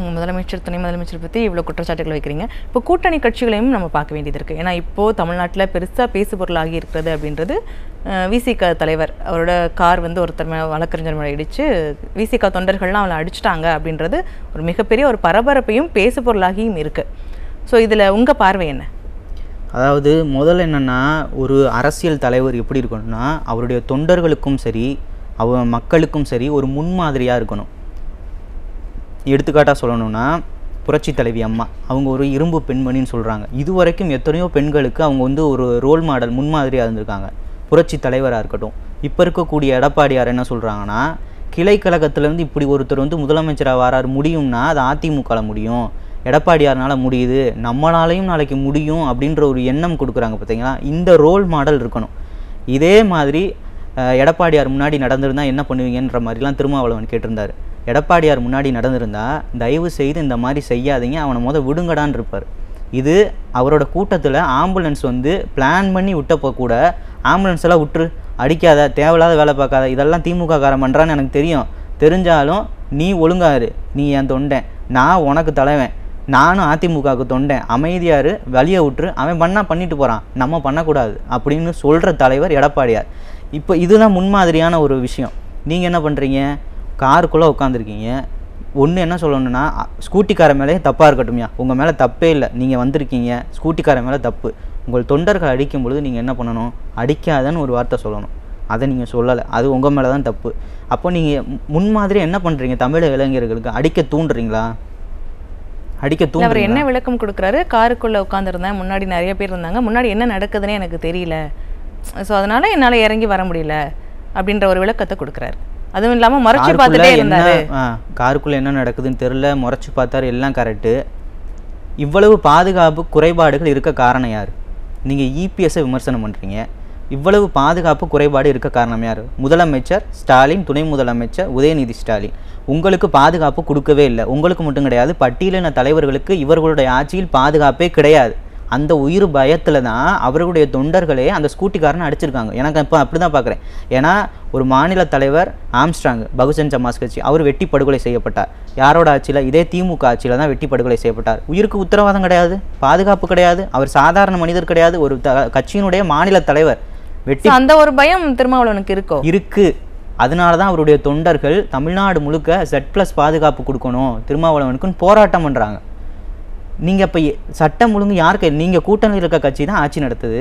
நீங்கள் முதலமைச்சர் துணை முதலமைச்சர் பற்றி இவ்வளோ குற்றச்சாட்டுகள் வைக்கிறீங்க. இப்போ கூட்டணி கட்சிகளையும் நம்ம பார்க்க வேண்டியது இருக்குது. ஏன்னா இப்போது தமிழ்நாட்டில் பெருசாக பேசு பொருளாகி இருக்கிறது அப்படின்றது விசிக தலைவர் அவரோட கார் வந்து ஒருத்தர் வழக்கறிஞர் மேலே இடித்து விசிக தொண்டர்கள்லாம் அவளை அடிச்சிட்டாங்க அப்படின்றது ஒரு மிகப்பெரிய ஒரு பரபரப்பையும் பேசு பொருளாகியும் இருக்குது. ஸோ இதில் உங்கள் பார்வை என்ன? அதாவது முதல்ல என்னென்னா, ஒரு அரசியல் தலைவர் எப்படி இருக்கணும்னா அவருடைய தொண்டர்களுக்கும் சரி மக்களுக்கும் சரி ஒரு முன்மாதிரியாக இருக்கணும். எடுத்துக்காட்டாக சொல்லணும்னா புரட்சி தலைவி அம்மா அவங்க ஒரு இரும்பு பெண்மணின்னு சொல்கிறாங்க. இதுவரைக்கும் எத்தனையோ பெண்களுக்கு அவங்க வந்து ஒரு ரோல் மாடல் முன்மாதிரியாக இருந்திருக்காங்க. புரட்சி தலைவராக இருக்கட்டும். இப்போ இருக்கக்கூடிய எடப்பாடியார் என்ன சொல்கிறாங்கன்னா, கிளை கழகத்துலேருந்து இப்படி ஒருத்தர் வந்து முதலமைச்சராக வராரு முடியும்னா அது அதிமுகவில் முடியும், எடப்பாடியார்னால முடியுது, நம்மளாலையும் நாளைக்கு முடியும் அப்படின்ற ஒரு எண்ணம் கொடுக்குறாங்க. பார்த்தீங்களா, இந்த ரோல் மாடல் இருக்கணும். இதே மாதிரி எடப்பாடியார் முன்னாடி நடந்திருந்தால் என்ன பண்ணுவீங்கன்ற மாதிரிலாம் திருமாவளவன் கேட்டிருந்தார். எடப்பாடியார் முன்னாடி நடந்திருந்தா தயவு செய்து இந்த மாதிரி செய்யாதீங்க, அவனை விடுங்கடான்னு இருப்பார். இது அவரோட கூட்டத்தில் ஆம்புலன்ஸ் வந்து பிளான் பண்ணி விட்டப்போ கூட ஆம்புலன்ஸ் எல்லாம் விட்டுரு, அடிக்காத, தேவையில்லாத வேலை பார்க்காத, இதெல்லாம் திமுக காரன் பண்ணுறான்னு எனக்கு தெரியும், தெரிஞ்சாலும் நீ ஒழுங்காரு, நீ என் தொண்டன், நான் உனக்கு தலைவன், நானும் அதிமுகவுக்கு தொண்டேன், அமைதியாரு, வழியை விட்டுரு, அவன் பண்ணால் பண்ணிட்டு போகிறான், நம்ம பண்ணக்கூடாது அப்படின்னு சொல்கிற தலைவர் எடப்பாடியார். இப்போ இதுதான் முன்மாதிரியான ஒரு விஷயம். நீங்கள் என்ன பண்ணுறீங்க, காருக்குள்ளே உட்காந்துருக்கீங்க. ஒன்று என்ன சொல்லணும்னா, ஸ்கூட்டிக்கார மேலே தப்பாக இருக்கட்டும்யா, உங்கள் மேலே தப்பே இல்லை, நீங்கள் வந்திருக்கீங்க, ஸ்கூட்டிக்கார மேலே தப்பு. உங்கள் தொண்டர்கள் அடிக்கும் பொழுது நீங்கள் என்ன பண்ணணும், அடிக்காதன்னு ஒரு வார்த்தை சொல்லணும். அதை நீங்கள் சொல்லலை, அது உங்கள் மேலே தான் தப்பு. அப்போ நீங்கள் முன்மாதிரி என்ன பண்ணுறீங்க, தமிழக இளைஞர்களுக்கு அடிக்க தூண்டுறீங்களா? அடிக்க தூண்டு. அவர் என்ன விளக்கம் கொடுக்குறாரு, காருக்குள்ளே உட்காந்துருந்தேன், முன்னாடி நிறைய பேர் இருந்தாங்க, முன்னாடி என்ன நடக்குதுன்னு எனக்கு தெரியல, ஸோ அதனால் என்னால் இறங்கி வர முடியல அப்படின்ற ஒரு விளக்கத்தை கொடுக்குறாரு. அதுவும் இல்லாமல் முறைச்சு பார்த்துட்டே இருந்தாரு. காருக்குள்ளே என்ன நடக்குதுன்னு தெரியல, முறைச்சு பார்த்தாரு, எல்லாம் கரெக்டு. இவ்வளவு பாதுகாப்பு குறைபாடுகள் இருக்க காரணம் யார்? நீங்கள் இபிஎஸ்ஸை விமர்சனம் பண்ணுறீங்க. இவ்வளவு பாதுகாப்பு குறைபாடு இருக்க காரணம் யார்? முதலமைச்சர் ஸ்டாலின், துணை முதலமைச்சர் உதயநிதி ஸ்டாலின். உங்களுக்கு பாதுகாப்பு கொடுக்கவே இல்லை. உங்களுக்கு மட்டும் கிடையாது, பட்டியலின தலைவர்களுக்கு இவர்களுடைய ஆட்சியில் பாதுகாப்பே கிடையாது. அந்த உயிர் பயத்தில் தான் அவர்களுடைய தொண்டர்களே அந்த ஸ்கூட்டிக்காரனை அடிச்சிருக்காங்க. எனக்கு இப்போ அப்படி தான் பார்க்குறேன். ஏன்னா ஒரு மாநில தலைவர் ஆம்ஸ்ட்ராங், பகுஜன் சமாஜ் கட்சி, அவர் வெட்டி படுகொலை செய்யப்பட்டார். யாரோட ஆட்சியில்? இதே திமுக ஆட்சியில் தான் வெட்டி படுகொலை செய்யப்பட்டார். உயிருக்கு உத்தரவாதம் கிடையாது, பாதுகாப்பு கிடையாது, அவர் சாதாரண மனிதர் கிடையாது, ஒரு கட்சியினுடைய மாநில தலைவர். வெட்டி அந்த ஒரு பயம் திருமாவளவனுக்கு இருக்கு. அதனால தான் அவருடைய தொண்டர்கள் தமிழ்நாடு முழுக்க Z+ பாதுகாப்பு கொடுக்கணும் திருமாவளவனுக்குன்னு போராட்டம் பண்ணுறாங்க. நீங்கள் இப்போ சட்டம் ஒழுங்கு யாருக்கு? நீங்கள் கூட்டணியில் இருக்க கட்சி தான் ஆட்சி நடத்துது.